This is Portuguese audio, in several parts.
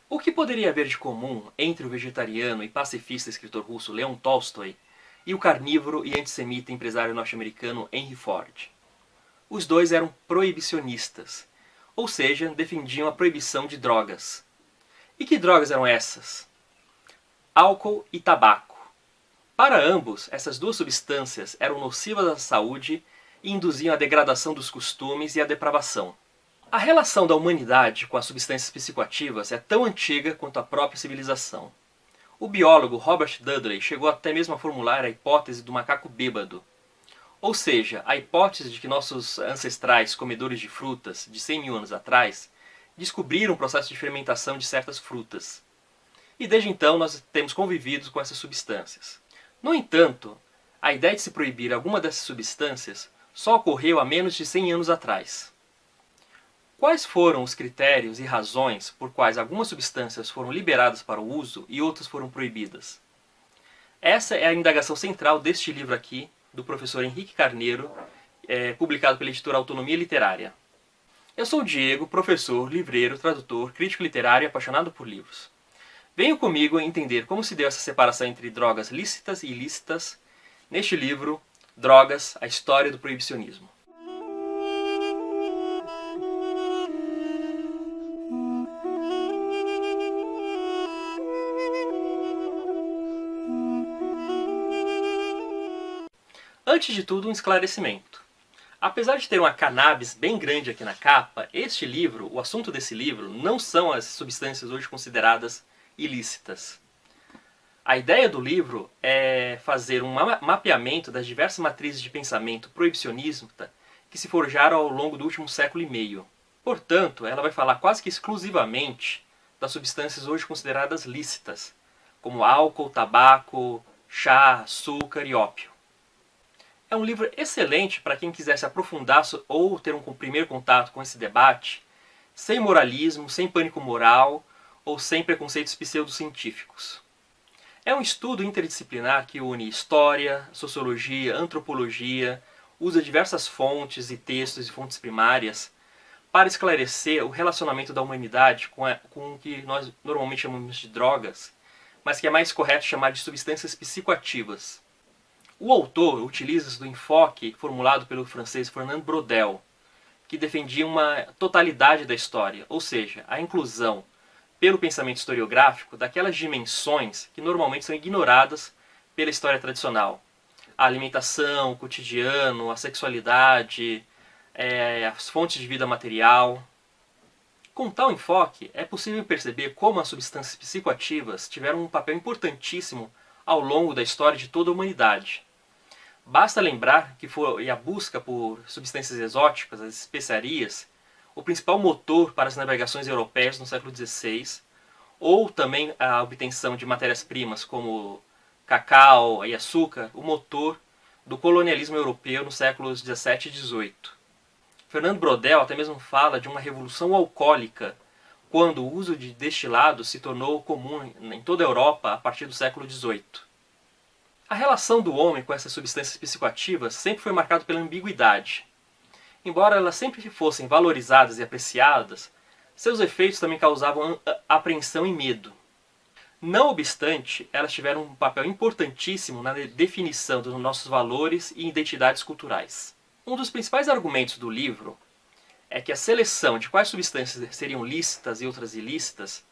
O que poderia haver de comum entre o vegetariano e pacifista escritor russo Leon Tolstói e o carnívoro e antissemita empresário norte-americano Henry Ford? Os dois eram proibicionistas, ou seja, defendiam a proibição de drogas. E que drogas eram essas? Álcool e tabaco. Para ambos, essas duas substâncias eram nocivas à saúde e induziam a degradação dos costumes e a depravação. A relação da humanidade com as substâncias psicoativas é tão antiga quanto a própria civilização. O biólogo Robert Dudley chegou até mesmo a formular a hipótese do macaco bêbado, ou seja, a hipótese de que nossos ancestrais comedores de frutas de 100 mil anos atrás descobriram o processo de fermentação de certas frutas. E desde então nós temos convivido com essas substâncias. No entanto, a ideia de se proibir alguma dessas substâncias só ocorreu há menos de 100 anos atrás. Quais foram os critérios e razões por quais algumas substâncias foram liberadas para o uso e outras foram proibidas? Essa é a indagação central deste livro aqui, do professor Henrique Carneiro, publicado pela editora Autonomia Literária. Eu sou o Diego, professor, livreiro, tradutor, crítico literário e apaixonado por livros. Venham comigo entender como se deu essa separação entre drogas lícitas e ilícitas neste livro, Drogas, a História do Proibicionismo. Antes de tudo, um esclarecimento. Apesar de ter uma cannabis bem grande aqui na capa, este livro, o assunto desse livro, não são as substâncias hoje consideradas ilícitas. A ideia do livro é fazer um mapeamento das diversas matrizes de pensamento proibicionista que se forjaram ao longo do último século e meio. Portanto, ela vai falar quase que exclusivamente das substâncias hoje consideradas lícitas, como álcool, tabaco, chá, açúcar e ópio. É um livro excelente para quem quiser se aprofundar ou ter um primeiro contato com esse debate, sem moralismo, sem pânico moral ou sem preconceitos pseudocientíficos. É um estudo interdisciplinar que une história, sociologia, antropologia, usa diversas fontes e textos e fontes primárias para esclarecer o relacionamento da humanidade com o que nós normalmente chamamos de drogas, mas que é mais correto chamar de substâncias psicoativas. O autor utiliza-se do enfoque formulado pelo francês Fernand Braudel, que defendia uma totalidade da história, ou seja, a inclusão, pelo pensamento historiográfico, daquelas dimensões que normalmente são ignoradas pela história tradicional. A alimentação, o cotidiano, a sexualidade, as fontes de vida material. Com tal enfoque, é possível perceber como as substâncias psicoativas tiveram um papel importantíssimo ao longo da história de toda a humanidade. Basta lembrar que foi a busca por substâncias exóticas, as especiarias, o principal motor para as navegações europeias no século XVI, ou também a obtenção de matérias-primas como cacau e açúcar, o motor do colonialismo europeu nos séculos XVII e XVIII. Fernand Braudel até mesmo fala de uma revolução alcoólica, quando o uso de destilados se tornou comum em toda a Europa a partir do século XVIII. A relação do homem com essas substâncias psicoativas sempre foi marcada pela ambiguidade. Embora elas sempre fossem valorizadas e apreciadas, seus efeitos também causavam apreensão e medo. Não obstante, elas tiveram um papel importantíssimo na definição dos nossos valores e identidades culturais. Um dos principais argumentos do livro é que a seleção de quais substâncias seriam lícitas e outras ilícitas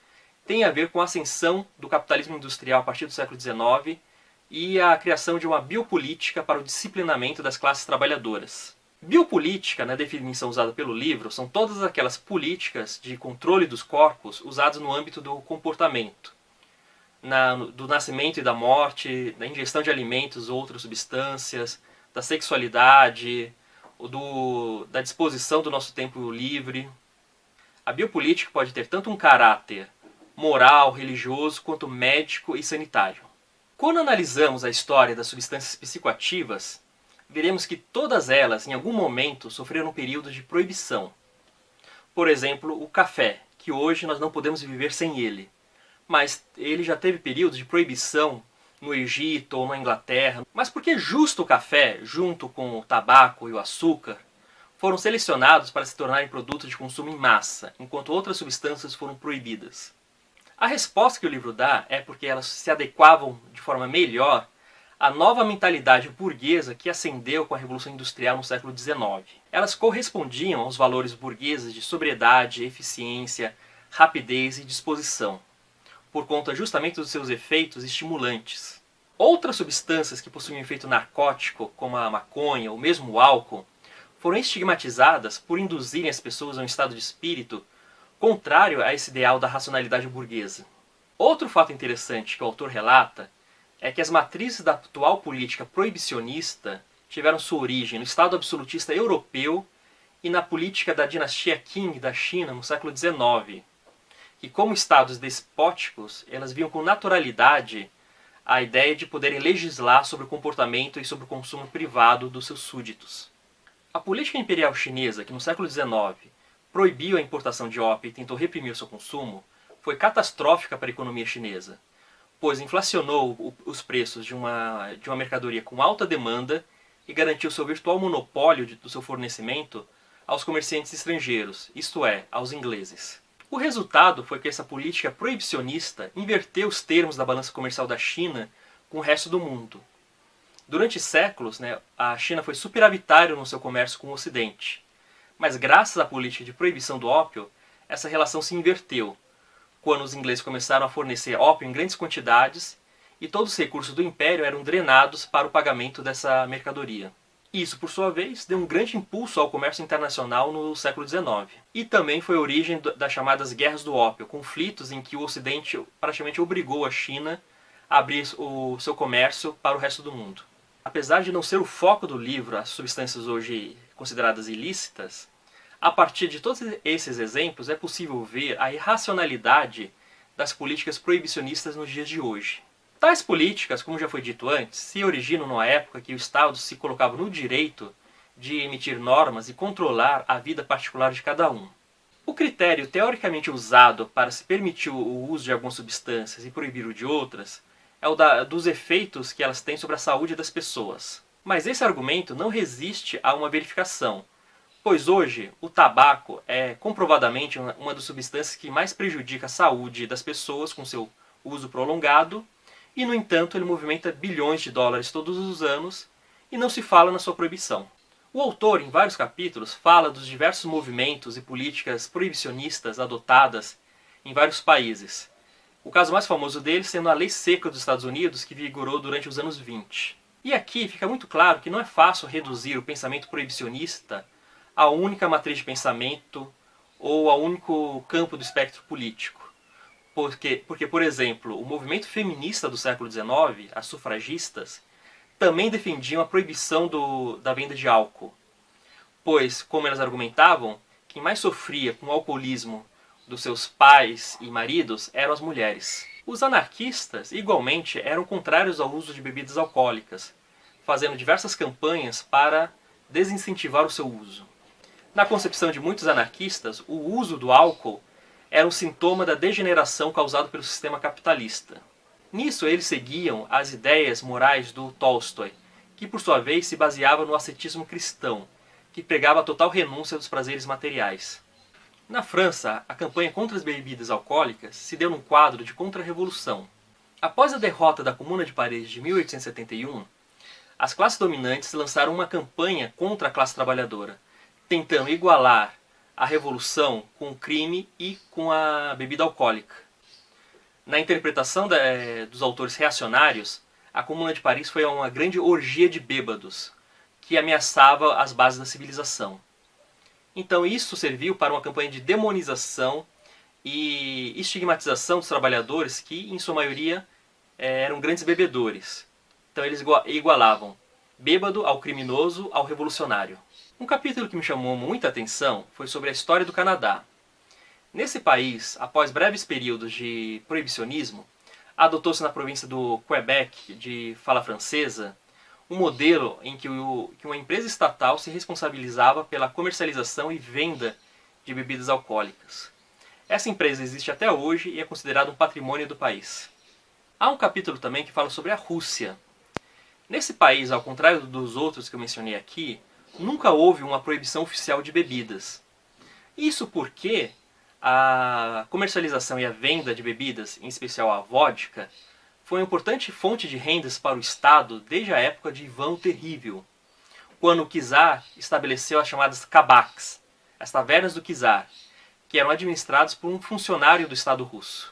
tem a ver com a ascensão do capitalismo industrial a partir do século XIX e a criação de uma biopolítica para o disciplinamento das classes trabalhadoras. Biopolítica, na definição usada pelo livro, são todas aquelas políticas de controle dos corpos usadas no âmbito do comportamento, do nascimento e da morte, da ingestão de alimentos ou outras substâncias, da sexualidade, da disposição do nosso tempo livre. A biopolítica pode ter tanto um caráter moral, religioso, quanto médico e sanitário. Quando analisamos a história das substâncias psicoativas, veremos que todas elas, em algum momento, sofreram um período de proibição. Por exemplo, o café, que hoje nós não podemos viver sem ele. Mas ele já teve períodos de proibição no Egito ou na Inglaterra. Mas por que justo o café, junto com o tabaco e o açúcar, foram selecionados para se tornarem produtos de consumo em massa, enquanto outras substâncias foram proibidas? A resposta que o livro dá é porque elas se adequavam de forma melhor à nova mentalidade burguesa que ascendeu com a Revolução Industrial no século XIX. Elas correspondiam aos valores burgueses de sobriedade, eficiência, rapidez e disposição, por conta justamente dos seus efeitos estimulantes. Outras substâncias que possuíam efeito narcótico, como a maconha ou mesmo o álcool, foram estigmatizadas por induzirem as pessoas a um estado de espírito contrário a esse ideal da racionalidade burguesa. Outro fato interessante que o autor relata é que as matrizes da atual política proibicionista tiveram sua origem no Estado absolutista europeu e na política da dinastia Qing da China no século XIX, que como estados despóticos, elas viam com naturalidade a ideia de poderem legislar sobre o comportamento e sobre o consumo privado dos seus súditos. A política imperial chinesa, que no século XIX proibiu a importação de ópio e tentou reprimir o seu consumo, foi catastrófica para a economia chinesa, pois inflacionou os preços de uma mercadoria com alta demanda e garantiu seu virtual monopólio do seu fornecimento aos comerciantes estrangeiros, isto é, aos ingleses. O resultado foi que essa política proibicionista inverteu os termos da balança comercial da China com o resto do mundo. Durante séculos, a China foi superavitária no seu comércio com o Ocidente. Mas graças à política de proibição do ópio, essa relação se inverteu, quando os ingleses começaram a fornecer ópio em grandes quantidades e todos os recursos do império eram drenados para o pagamento dessa mercadoria. Isso, por sua vez, deu um grande impulso ao comércio internacional no século XIX. E também foi a origem das chamadas Guerras do Ópio, conflitos em que o Ocidente praticamente obrigou a China a abrir o seu comércio para o resto do mundo. Apesar de não ser o foco do livro as substâncias hoje consideradas ilícitas, a partir de todos esses exemplos é possível ver a irracionalidade das políticas proibicionistas nos dias de hoje. Tais políticas, como já foi dito antes, se originam numa época que o Estado se colocava no direito de emitir normas e controlar a vida particular de cada um. O critério teoricamente usado para se permitir o uso de algumas substâncias e proibir o de outras é o dos efeitos que elas têm sobre a saúde das pessoas. Mas esse argumento não resiste a uma verificação, pois hoje o tabaco é comprovadamente uma das substâncias que mais prejudica a saúde das pessoas com seu uso prolongado, e no entanto ele movimenta bilhões de dólares todos os anos e não se fala na sua proibição. O autor, em vários capítulos, fala dos diversos movimentos e políticas proibicionistas adotadas em vários países. O caso mais famoso deles sendo a Lei Seca dos Estados Unidos, que vigorou durante os anos 20. E aqui fica muito claro que não é fácil reduzir o pensamento proibicionista a única matriz de pensamento ou a único campo do espectro político. Porque, por exemplo, o movimento feminista do século XIX, as sufragistas, também defendiam a proibição da venda de álcool. Pois, como elas argumentavam, quem mais sofria com o alcoolismo dos seus pais e maridos eram as mulheres. Os anarquistas, igualmente, eram contrários ao uso de bebidas alcoólicas, fazendo diversas campanhas para desincentivar o seu uso. Na concepção de muitos anarquistas, o uso do álcool era um sintoma da degeneração causado pelo sistema capitalista. Nisso eles seguiam as ideias morais do Tolstói, que por sua vez se baseava no ascetismo cristão, que pregava a total renúncia dos prazeres materiais. Na França, a campanha contra as bebidas alcoólicas se deu num quadro de contra-revolução. Após a derrota da Comuna de Paris de 1871, as classes dominantes lançaram uma campanha contra a classe trabalhadora, tentando igualar a revolução com o crime e com a bebida alcoólica. Na interpretação dos autores reacionários, a Comuna de Paris foi uma grande orgia de bêbados, que ameaçava as bases da civilização. Então isso serviu para uma campanha de demonização e estigmatização dos trabalhadores que, em sua maioria, eram grandes bebedores. Então eles igualavam bêbado ao criminoso ao revolucionário. Um capítulo que me chamou muita atenção foi sobre a história do Canadá. Nesse país, após breves períodos de proibicionismo, adotou-se na província do Quebec, de fala francesa, um modelo em que uma empresa estatal se responsabilizava pela comercialização e venda de bebidas alcoólicas. Essa empresa existe até hoje e é considerada um patrimônio do país. Há um capítulo também que fala sobre a Rússia. Nesse país, ao contrário dos outros que eu mencionei aqui, nunca houve uma proibição oficial de bebidas. Isso porque A comercialização e a venda de bebidas, em especial a vodka, foi uma importante fonte de rendas para o Estado desde a época de Ivan o Terrível, quando o czar estabeleceu as chamadas kabaks, as tavernas do czar, que eram administradas por um funcionário do Estado russo.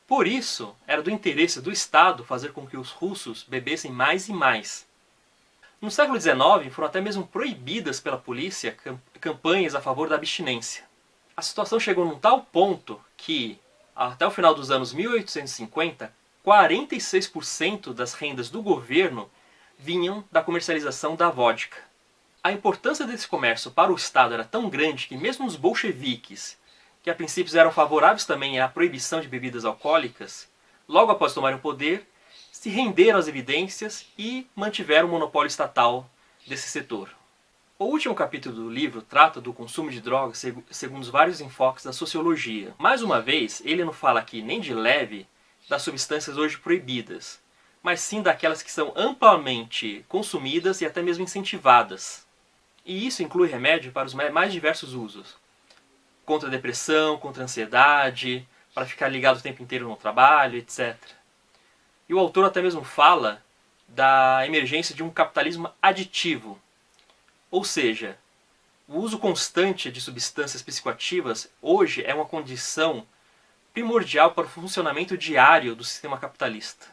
Por isso, era do interesse do Estado fazer com que os russos bebessem mais e mais. No século XIX, foram até mesmo proibidas pela polícia campanhas a favor da abstinência. A situação chegou num tal ponto que, até o final dos anos 1850, 46% das rendas do governo vinham da comercialização da vodka. A importância desse comércio para o Estado era tão grande que mesmo os bolcheviques, que a princípio eram favoráveis também à proibição de bebidas alcoólicas, logo após tomarem o poder, se renderam às evidências e mantiveram o monopólio estatal desse setor. O último capítulo do livro trata do consumo de drogas segundo os vários enfoques da sociologia. Mais uma vez, ele não fala aqui nem de leve das substâncias hoje proibidas, mas sim daquelas que são amplamente consumidas e até mesmo incentivadas. E isso inclui remédio para os mais diversos usos. Contra a depressão, contra a ansiedade, para ficar ligado o tempo inteiro no trabalho, etc. E o autor até mesmo fala da emergência de um capitalismo aditivo. Ou seja, o uso constante de substâncias psicoativas hoje é uma condição primordial para o funcionamento diário do sistema capitalista.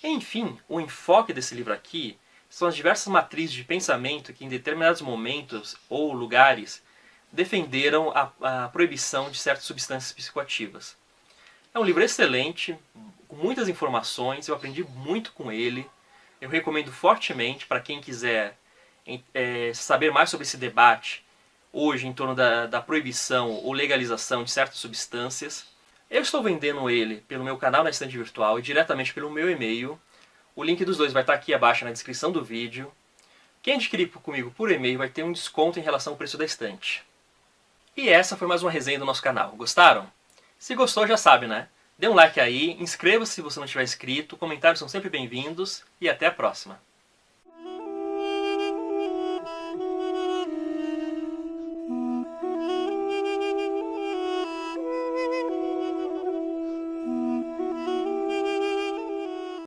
Enfim, o enfoque desse livro aqui são as diversas matrizes de pensamento que em determinados momentos ou lugares defenderam a proibição de certas substâncias psicoativas. É um livro excelente, com muitas informações, eu aprendi muito com ele. Eu recomendo fortemente para quem quiser saber mais sobre esse debate hoje em torno da proibição ou legalização de certas substâncias. Eu estou vendendo ele pelo meu canal na estante virtual e diretamente pelo meu e-mail. O link dos dois vai estar aqui abaixo na descrição do vídeo. Quem adquirir comigo por e-mail vai ter um desconto em relação ao preço da estante. E essa foi mais uma resenha do nosso canal. Gostaram? Se gostou, já sabe, né? Dê um like aí, inscreva-se se você não tiver inscrito, comentários são sempre bem-vindos e até a próxima.